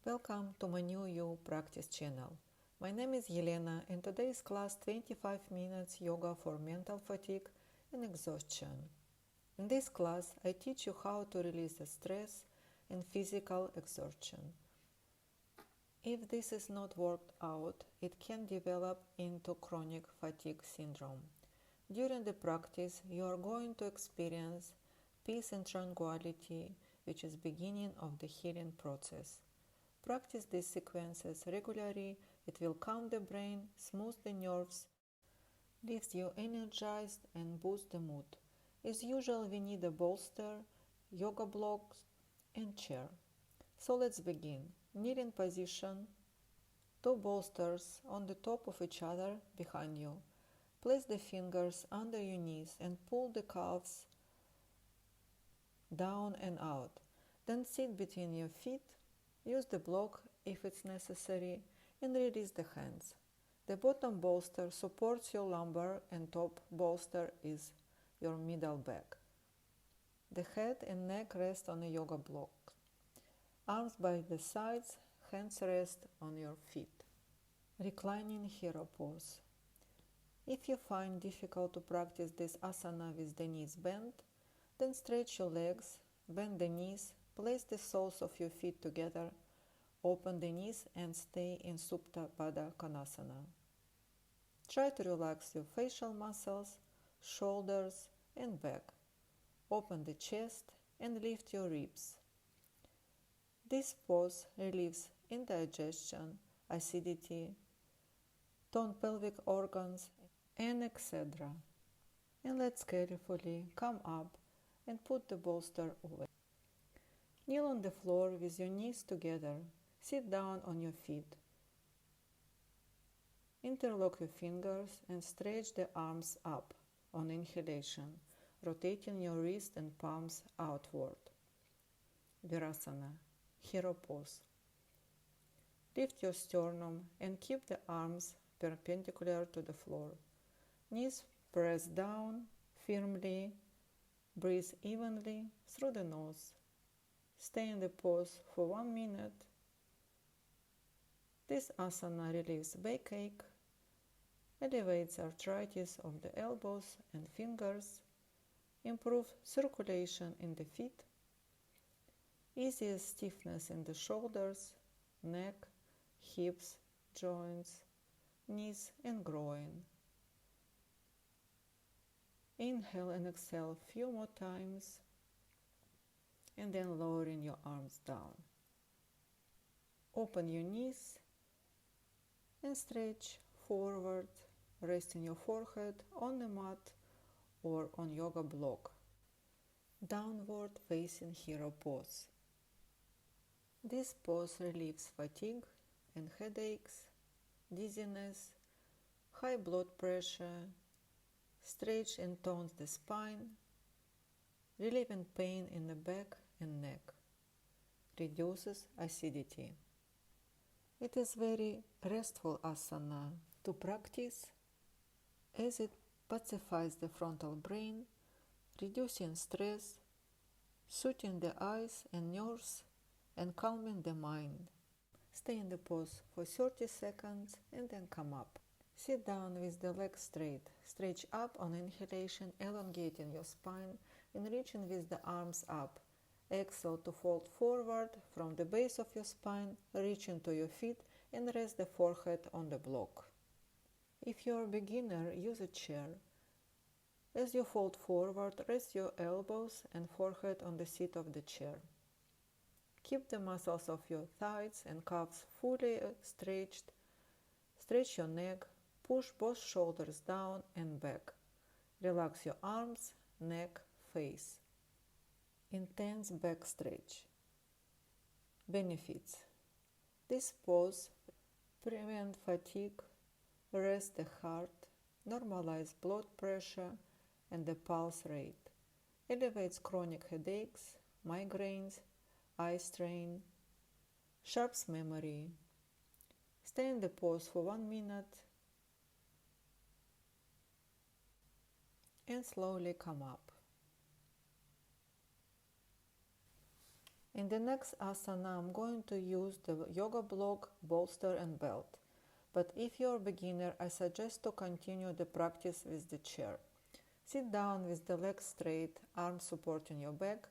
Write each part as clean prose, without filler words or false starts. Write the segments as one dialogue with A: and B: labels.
A: Welcome to my new You Practice channel. My name is Yelena and today's class 25 minutes yoga for mental fatigue and exhaustion. In this class, I teach you how to release the stress and physical exhaustion. If this is not worked out, it can develop into chronic fatigue syndrome. During the practice, you are going to experience peace and tranquility, which is beginning of the healing process. Practice these sequences regularly. It will calm the brain, smooth the nerves, leaves you energized and boost the mood. As usual, we need a bolster, yoga blocks, and chair. So let's begin. Kneeling position, two bolsters on the top of each other behind you. Place the fingers under your knees and pull the calves down and out. Then sit between your feet. Use the block if it's necessary and release the hands. The bottom bolster supports your lumbar and top bolster is your middle back. The head and neck rest on a yoga block. Arms by the sides, hands rest on your feet. Reclining hero pose. If you find difficult to practice this asana with the knees bent, then stretch your legs, bend the knees, place the soles of your feet together, open the knees and stay in Supta Baddha Konasana. Try to relax your facial muscles, shoulders and back. Open the chest and lift your ribs. This pose relieves indigestion, acidity, tone pelvic organs and etc. And let's carefully come up and put the bolster away. Kneel on the floor with your knees together. Sit down on your feet. Interlock your fingers and stretch the arms up on inhalation, rotating your wrists and palms outward. Virasana, hero pose. Lift your sternum and keep the arms perpendicular to the floor. Knees press down firmly. Breathe evenly through the nose. Stay in the pose for 1 minute. This asana relieves backache, elevates arthritis of the elbows and fingers, improves circulation in the feet, eases stiffness in the shoulders, neck, hips, joints, knees and groin. Inhale and exhale a few more times, and then lowering your arms down. Open your knees and stretch forward, resting your forehead on the mat or on yoga block. Downward facing hero pose. This pose relieves fatigue and headaches, dizziness, high blood pressure, stretch and tones the spine, relieving pain in the back and neck, reduces acidity. It is very restful asana to practice as it pacifies the frontal brain, reducing stress, soothing the eyes and nerves, and calming the mind. Stay in the pose for 30 seconds and then come up. Sit down with the legs straight. Stretch up on inhalation, elongating your spine and reaching with the arms up. Exhale to fold forward from the base of your spine, reaching to your feet and rest the forehead on the block. If you are a beginner, use a chair. As you fold forward, rest your elbows and forehead on the seat of the chair. Keep the muscles of your thighs and calves fully stretched. Stretch your neck, push both shoulders down and back. Relax your arms, neck, face. Intense back stretch. Benefits. This pose prevents fatigue, rest the heart, normalize blood pressure and the pulse rate, elevates chronic headaches, migraines, eye strain, sharps memory. Stay in the pose for 1 minute and slowly come up. In the next asana, I'm going to use the yoga block, bolster and belt. But if you're a beginner, I suggest to continue the practice with the chair. Sit down with the legs straight, arms supporting your back,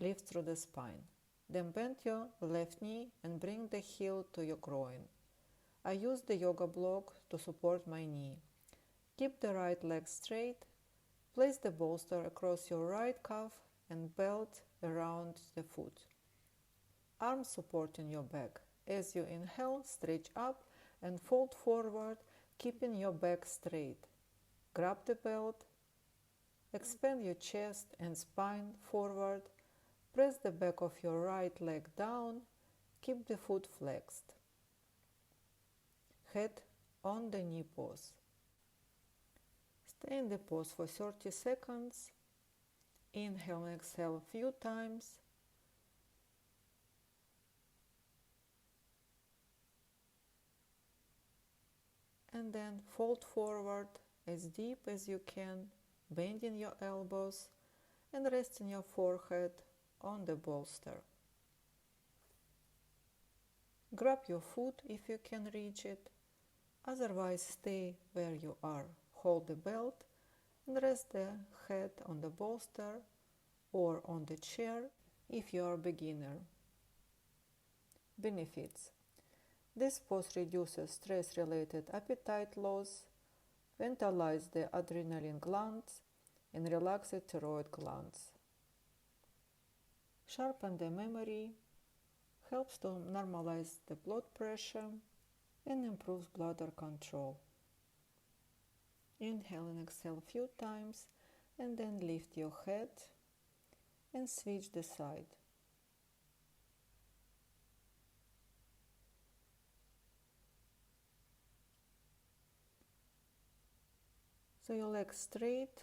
A: lift through the spine. Then bend your left knee and bring the heel to your groin. I use the yoga block to support my knee. Keep the right leg straight. Place the bolster across your right calf and belt around the foot. Arms supporting your back. As you inhale, stretch up and fold forward, keeping your back straight. Grab the belt. Expand your chest and spine forward. Press the back of your right leg down. Keep the foot flexed. Head on the knee pose. Stay in the pose for 30 seconds. Inhale and exhale a few times. And then fold forward as deep as you can, bending your elbows and resting your forehead on the bolster. Grab your foot if you can reach it, otherwise stay where you are. Hold the belt and rest the head on the bolster or on the chair if you are a beginner. Benefits. This pose reduces stress-related appetite loss, ventilize the adrenaline glands, and relax the thyroid glands. Sharpen the memory, helps to normalize the blood pressure, and improves bladder control. Inhale and exhale a few times, and then lift your head and switch the side. So your legs straight,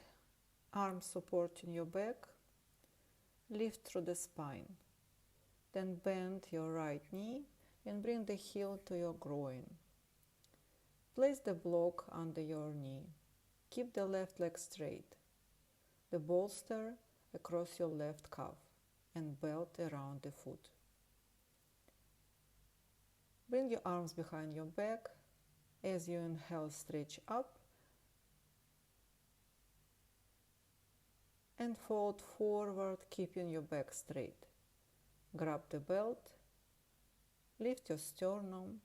A: arms supporting your back, lift through the spine. Then bend your right knee and bring the heel to your groin. Place the block under your knee. Keep the left leg straight. The bolster across your left calf and belt around the foot. Bring your arms behind your back. As you inhale, stretch up and fold forward, keeping your back straight. Grab the belt, lift your sternum,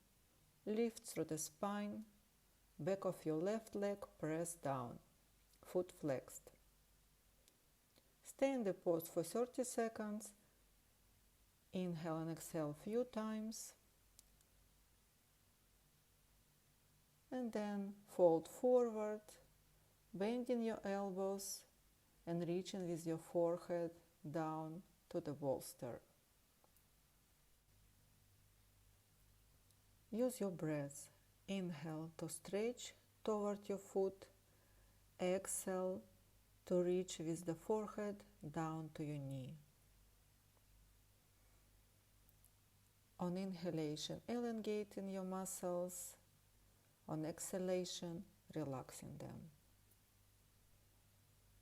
A: lift through the spine, back of your left leg press down, foot flexed. Stay in the pose for 30 seconds. Inhale and exhale a few times. And then fold forward, bending your elbows and reaching with your forehead down to the bolster. Use your breath. Inhale to stretch toward your foot. Exhale to reach with the forehead down to your knee. On inhalation, elongating your muscles. On exhalation, relaxing them.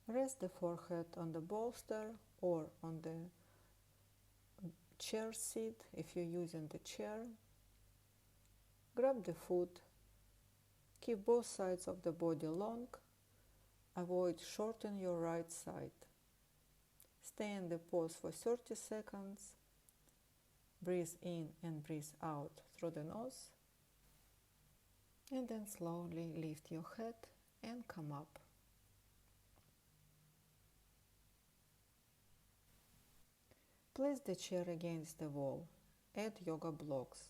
A: Rest the forehead on the bolster or on the chair seat if you're using the chair. Grab the foot. Keep both sides of the body long. Avoid shortening your right side. Stay in the pose for 30 seconds. Breathe in and breathe out through the nose. And then slowly lift your head and come up. Place the chair against the wall. Add yoga blocks.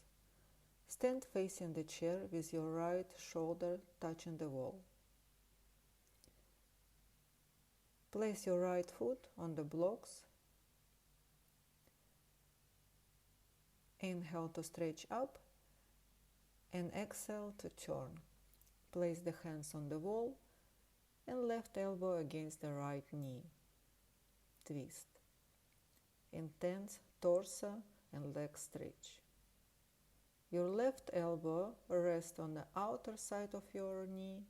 A: Stand facing the chair with your right shoulder touching the wall. Place your right foot on the blocks. Inhale to stretch up and exhale to turn. Place the hands on the wall and left elbow against the right knee. Twist. Intense torso and leg stretch. Your left elbow rests on the outer side of your knee.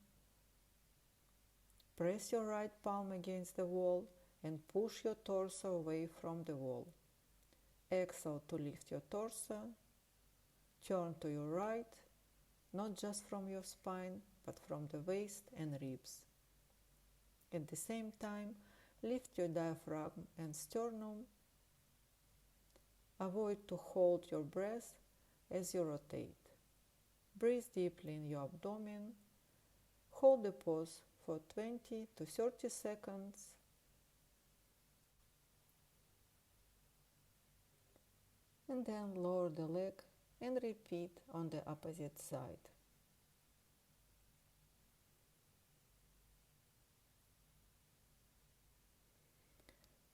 A: Press your right palm against the wall and push your torso away from the wall. Exhale to lift your torso. Turn to your right, not just from your spine, but from the waist and ribs. At the same time, lift your diaphragm and sternum. Avoid to hold your breath as you rotate. Breathe deeply in your abdomen. Hold the pose for 20 to 30 seconds. And then lower the leg and repeat on the opposite side.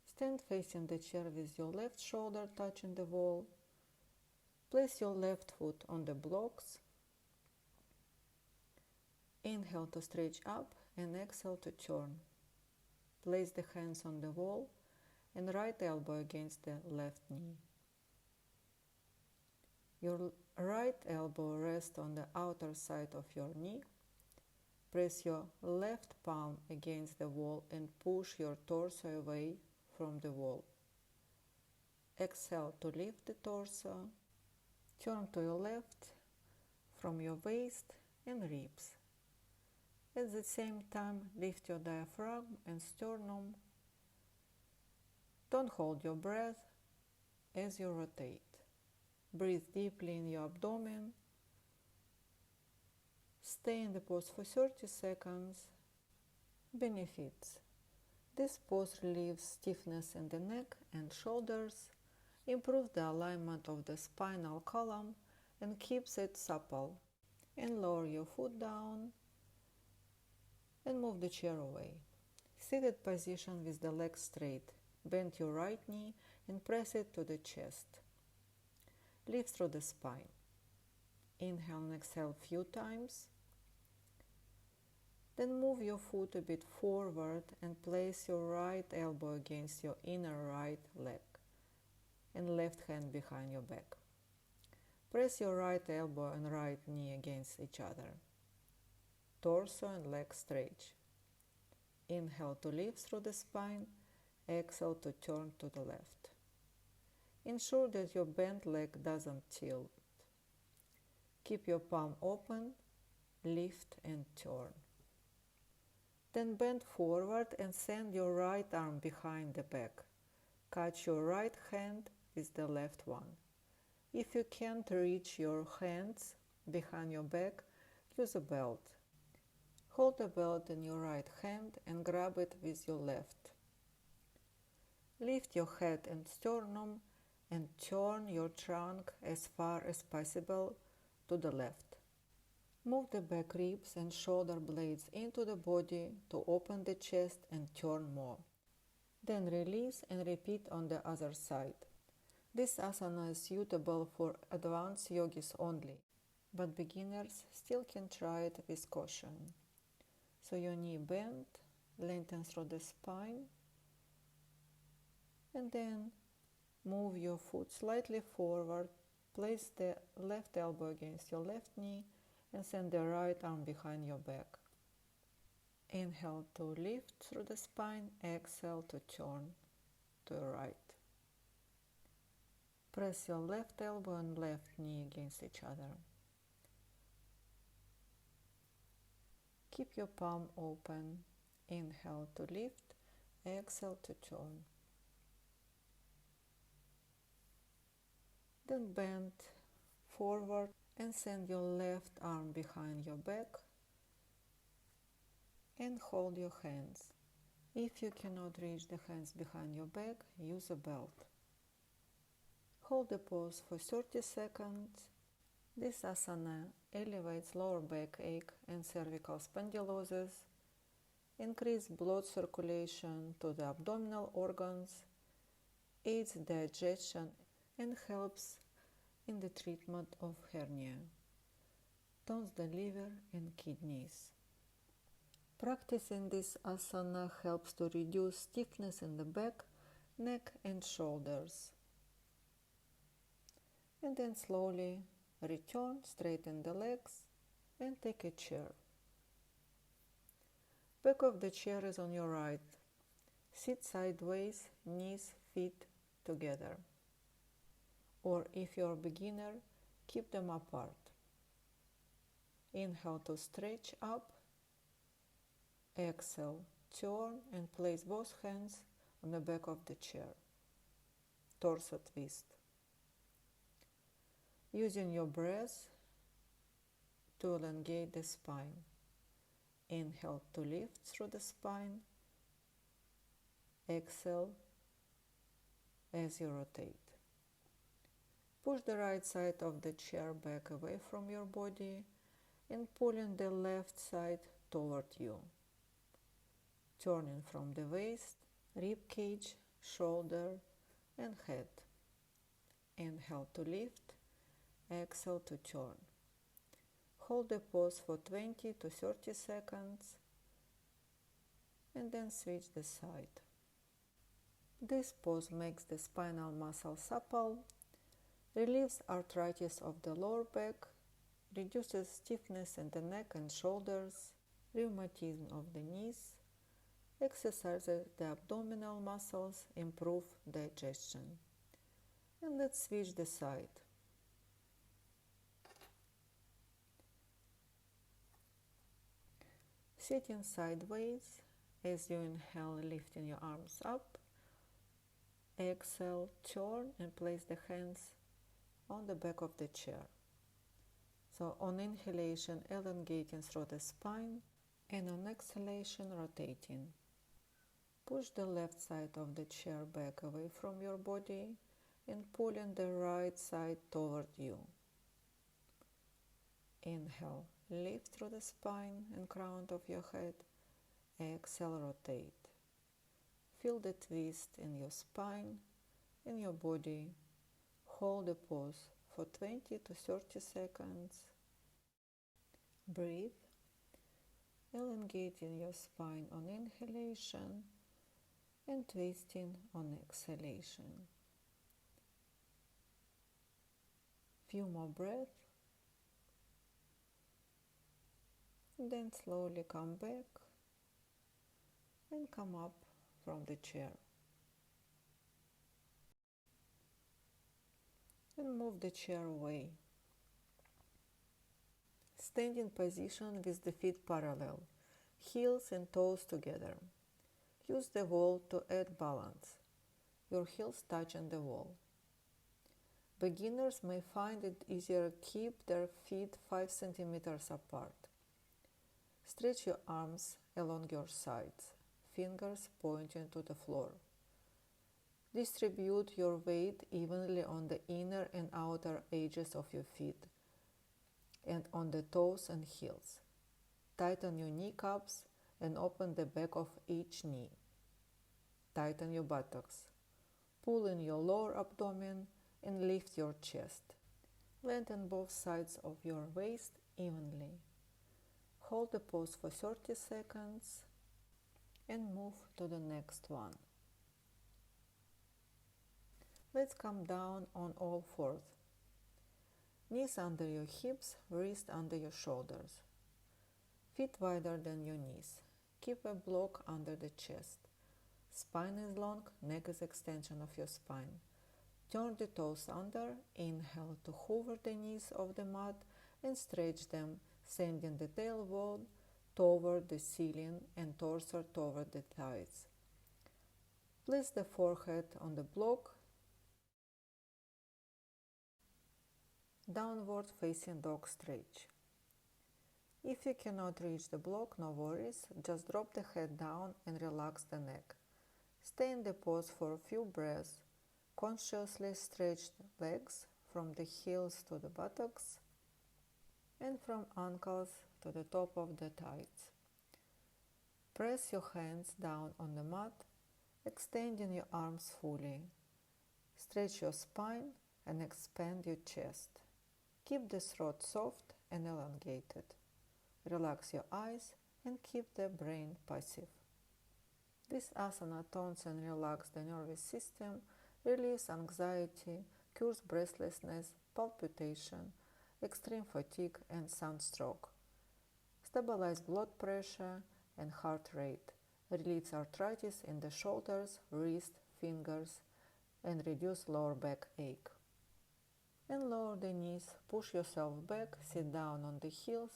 A: Stand facing the chair with your left shoulder touching the wall. Place your left foot on the blocks. Inhale to stretch up and exhale to turn. Place the hands on the wall and right elbow against the left knee. Your right elbow rests on the outer side of your knee. Press your left palm against the wall and push your torso away from the wall. Exhale to lift the torso. Turn to your left from your waist and ribs. At the same time, lift your diaphragm and sternum. Don't hold your breath as you rotate. Breathe deeply in your abdomen. Stay in the pose for 30 seconds. Benefits. This pose relieves stiffness in the neck and shoulders, improves the alignment of the spinal column and keeps it supple. And lower your foot down and move the chair away. Seated position with the legs straight. Bend your right knee and press it to the chest. Lift through the spine. Inhale and exhale a few times. Then move your foot a bit forward and place your right elbow against your inner right leg and left hand behind your back. Press your right elbow and right knee against each other. Torso and leg stretch. Inhale to lift through the spine. Exhale to turn to the left. Ensure that your bent leg doesn't tilt. Keep your palm open, lift and turn. Then bend forward and send your right arm behind the back. Catch your right hand with the left one. If you can't reach your hands behind your back, use a belt. Hold the belt in your right hand and grab it with your left. Lift your head and sternum and turn your trunk as far as possible to the left. Move the back ribs and shoulder blades into the body to open the chest and turn more. Then release and repeat on the other side. This asana is suitable for advanced yogis only, but beginners still can try it with caution. So your knee bent, lengthen through the spine, and then move your foot slightly forward. Place the left elbow against your left knee and send the right arm behind your back. Inhale to lift through the spine, exhale to turn to the right. Press your left elbow and left knee against each other. Keep your palm open. Inhale to lift, exhale to turn. Then bend forward and send your left arm behind your back and hold your hands. If you cannot reach the hands behind your back, use a belt. Hold the pose for 30 seconds. This asana elevates lower back ache and cervical spondylosis, increases blood circulation to the abdominal organs, aids digestion, and helps in the treatment of hernia, tones the liver and kidneys. Practicing this asana helps to reduce stiffness in the back, neck and shoulders. And then slowly return, straighten the legs and take a chair. Back of the chair is on your right. Sit sideways, knees, feet together. or if you're a beginner, keep them apart. Inhale to stretch up. Exhale, turn and place both hands on the back of the chair. Torso twist. Using your breath to elongate the spine. Inhale to lift through the spine. Exhale as you rotate. Push the right side of the chair back away from your body and pulling the left side toward you. Turning from the waist, rib cage, shoulder and head. Inhale to lift, exhale to turn. Hold the pose for 20 to 30 seconds and then switch the side. This pose makes the spinal muscle supple, relieves arthritis of the lower back, reduces stiffness in the neck and shoulders, rheumatism of the knees, exercises the abdominal muscles, improve digestion. And let's switch the side. Sitting sideways, as you inhale, lifting your arms up. Exhale, turn and place the hands on the back of the chair. So on inhalation, elongating through the spine, and on exhalation, rotating. Push the left side of the chair back away from your body and pulling the right side toward you. Inhale, lift through the spine and crown of your head. Exhale, rotate. Feel the twist in your spine, in your body. Hold the pose for 20 to 30 seconds. Breathe, elongating your spine on inhalation and twisting on exhalation. Few more breaths. Then slowly come back and come up from the chair. And move the chair away. Standing position with the feet parallel, heels and toes together. Use the wall to add balance. Your heels touching the wall. Beginners may find it easier to keep their feet 5 centimeters apart. Stretch your arms along your sides, fingers pointing to the floor. Distribute your weight evenly on the inner and outer edges of your feet and on the toes and heels. Tighten your kneecaps and open the back of each knee. Tighten your buttocks. Pull in your lower abdomen and lift your chest. Lengthen both sides of your waist evenly. Hold the pose for 30 seconds and move to the next one. Let's come down on all fours. Knees under your hips, wrist under your shoulders. Feet wider than your knees. Keep a block under the chest. Spine is long, neck is extension of your spine. Turn the toes under, inhale to hover the knees off the mat and stretch them, sending the tailbone toward the ceiling and torso toward the thighs. Place the forehead on the block. Downward facing dog stretch. If you cannot reach the block, no worries, just drop the head down and relax the neck. Stay in the pose for a few breaths. Consciously stretch the legs from the heels to the buttocks and from ankles to the top of the thighs. Press your hands down on the mat, extending your arms fully. Stretch your spine and expand your chest. Keep the throat soft and elongated. Relax your eyes and keep the brain passive. This asana tones and relaxes the nervous system, relieves anxiety, cures breathlessness, palpitation, extreme fatigue and sunstroke. Stabilize blood pressure and heart rate, relieves arthritis in the shoulders, wrist, fingers, and reduce lower back ache. And lower the knees, push yourself back, sit down on the heels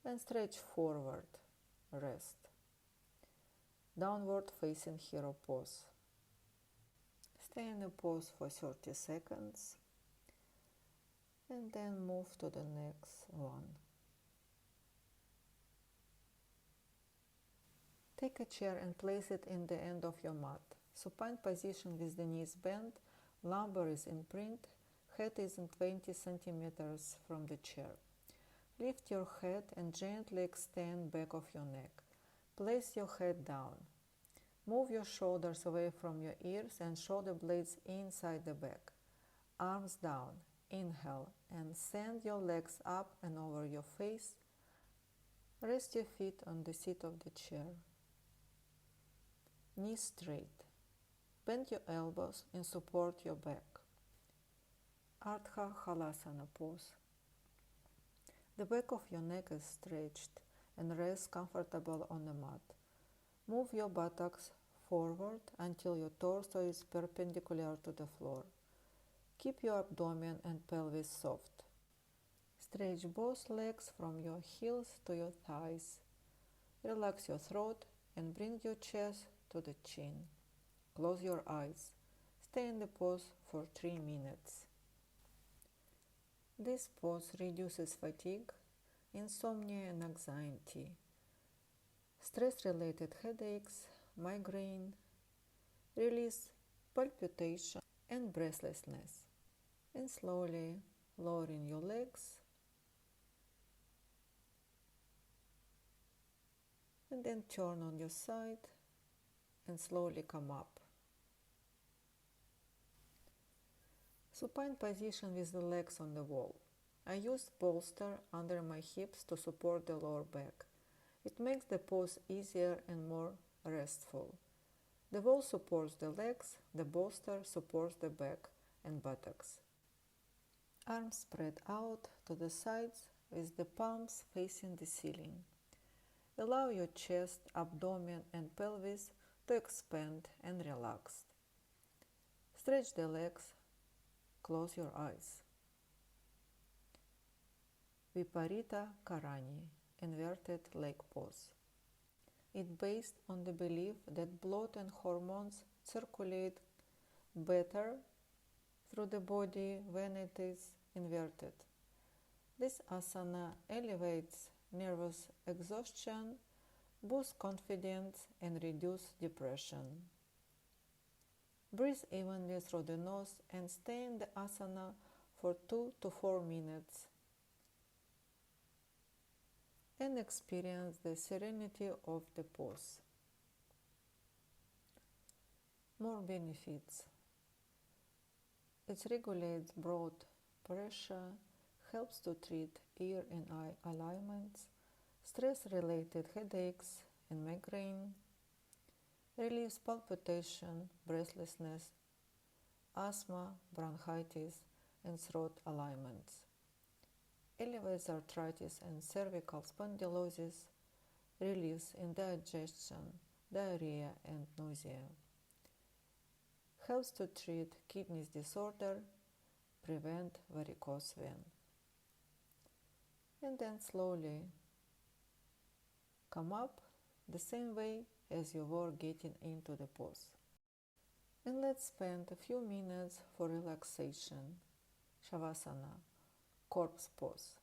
A: and stretch forward. Rest. Downward facing hero pose. Stay in a pose for 30 seconds and then move to the next one. Take a chair and place it in the end of your mat. Supine position with the knees bent, lumbar is in print, head is in 20 centimeters from the chair. Lift your head and gently extend back of your neck. Place your head down. Move your shoulders away from your ears and shoulder blades inside the back. Arms down. Inhale and send your legs up and over your face. Rest your feet on the seat of the chair. Knees straight. Bend your elbows and support your back. Ardha Halasana pose. The back of your neck is stretched and rests comfortable on the mat. Move your buttocks forward until your torso is perpendicular to the floor. Keep your abdomen and pelvis soft. Stretch both legs from your heels to your thighs. Relax your throat and bring your chest to the chin. Close your eyes. Stay in the pose for 3 minutes. This pose reduces fatigue, insomnia and anxiety, stress-related headaches, migraine, release palpitation and breathlessness, and slowly lowering your legs and then turn on your side and slowly come up. Supine position with the legs on the wall. I use bolster under my hips to support the lower back. It makes the pose easier and more restful. The wall supports the legs, the bolster supports the back and buttocks. Arms spread out to the sides with the palms facing the ceiling. Allow your chest, abdomen and pelvis to expand and relax. Stretch the legs. Close your eyes. Viparita Karani, inverted leg pose. It's based on the belief that blood and hormones circulate better through the body when it is inverted. This asana elevates nervous exhaustion, boosts confidence, and reduces depression. Breathe evenly through the nose and stay in the asana for 2 to 4 minutes and experience the serenity of the pose. More benefits. It regulates blood pressure, helps to treat ear and eye alignments, stress-related headaches and migraine, relieves palpitation, breathlessness, asthma, bronchitis, and throat alignments. Elevates arthritis and cervical spondylosis, relieves indigestion, diarrhea, and nausea. Helps to treat kidney disorder, prevent varicose vein. And then slowly come up the same way as you were getting into the pose. And let's spend a few minutes for relaxation. Shavasana, corpse pose.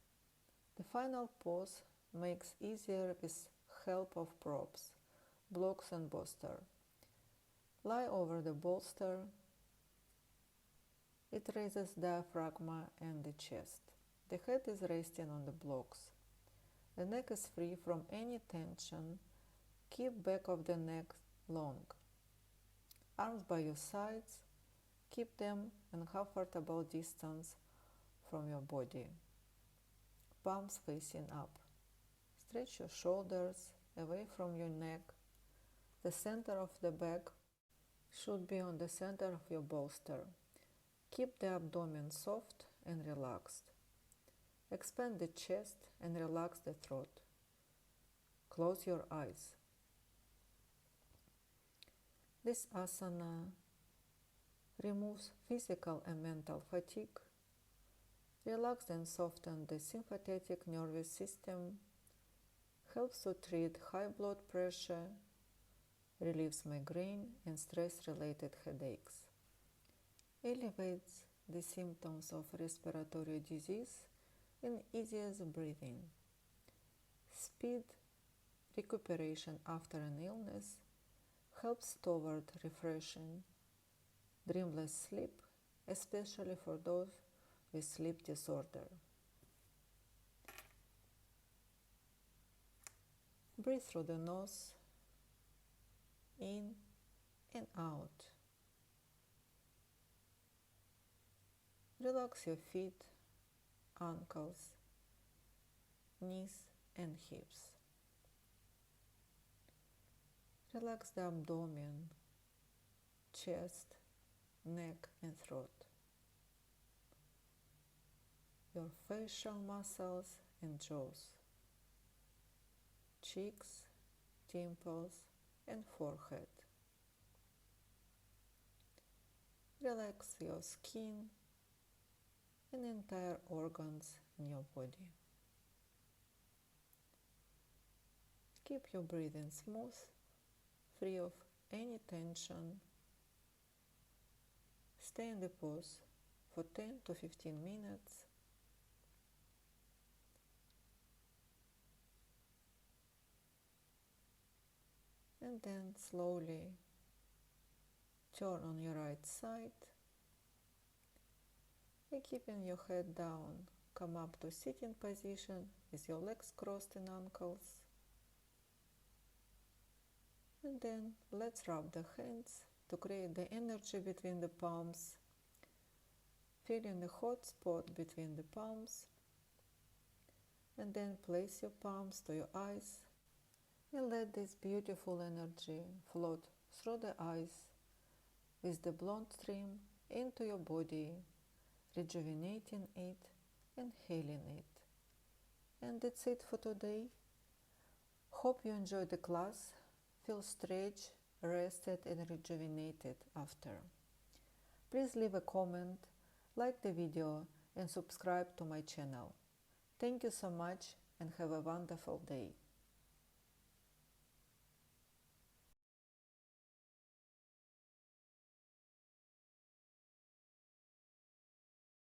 A: The final pose makes easier with help of props, blocks and bolster. Lie over the bolster. It raises diaphragm and the chest. The head is resting on the blocks. The neck is free from any tension. Keep back of the neck long. Arms by your sides. Keep them in comfortable distance from your body. Palms facing up. Stretch your shoulders away from your neck. The center of the back should be on the center of your bolster. Keep the abdomen soft and relaxed. Expand the chest and relax the throat. Close your eyes. This asana removes physical and mental fatigue, Relax and soften the sympathetic nervous system, helps to treat high blood pressure, relieves migraine and stress-related headaches, elevates the symptoms of respiratory disease and eases breathing, speed recuperation after an illness, helps toward refreshing dreamless sleep, especially for those with sleep disorder. Breathe through the nose, in and out. Relax your feet, ankles, knees and hips. Relax the abdomen, chest, neck and throat. Your facial muscles and jaws, cheeks, temples and forehead. Relax your skin and entire organs in your body. Keep your breathing smooth, free of any tension. Stay in the pose for 10 to 15 minutes. And then slowly turn on your right side and keeping your head down, come up to sitting position with your legs crossed and ankles. And then let's rub the hands to create the energy between the palms, feeling the hot spot between the palms, and then place your palms to your eyes and let this beautiful energy float through the eyes with the blonde stream into your body, rejuvenating it and healing it. And that's it for today. Hope you enjoyed the class. Feel stretched, rested and rejuvenated after. Please leave a comment, like the video and subscribe to my channel. Thank you so much and have a wonderful day.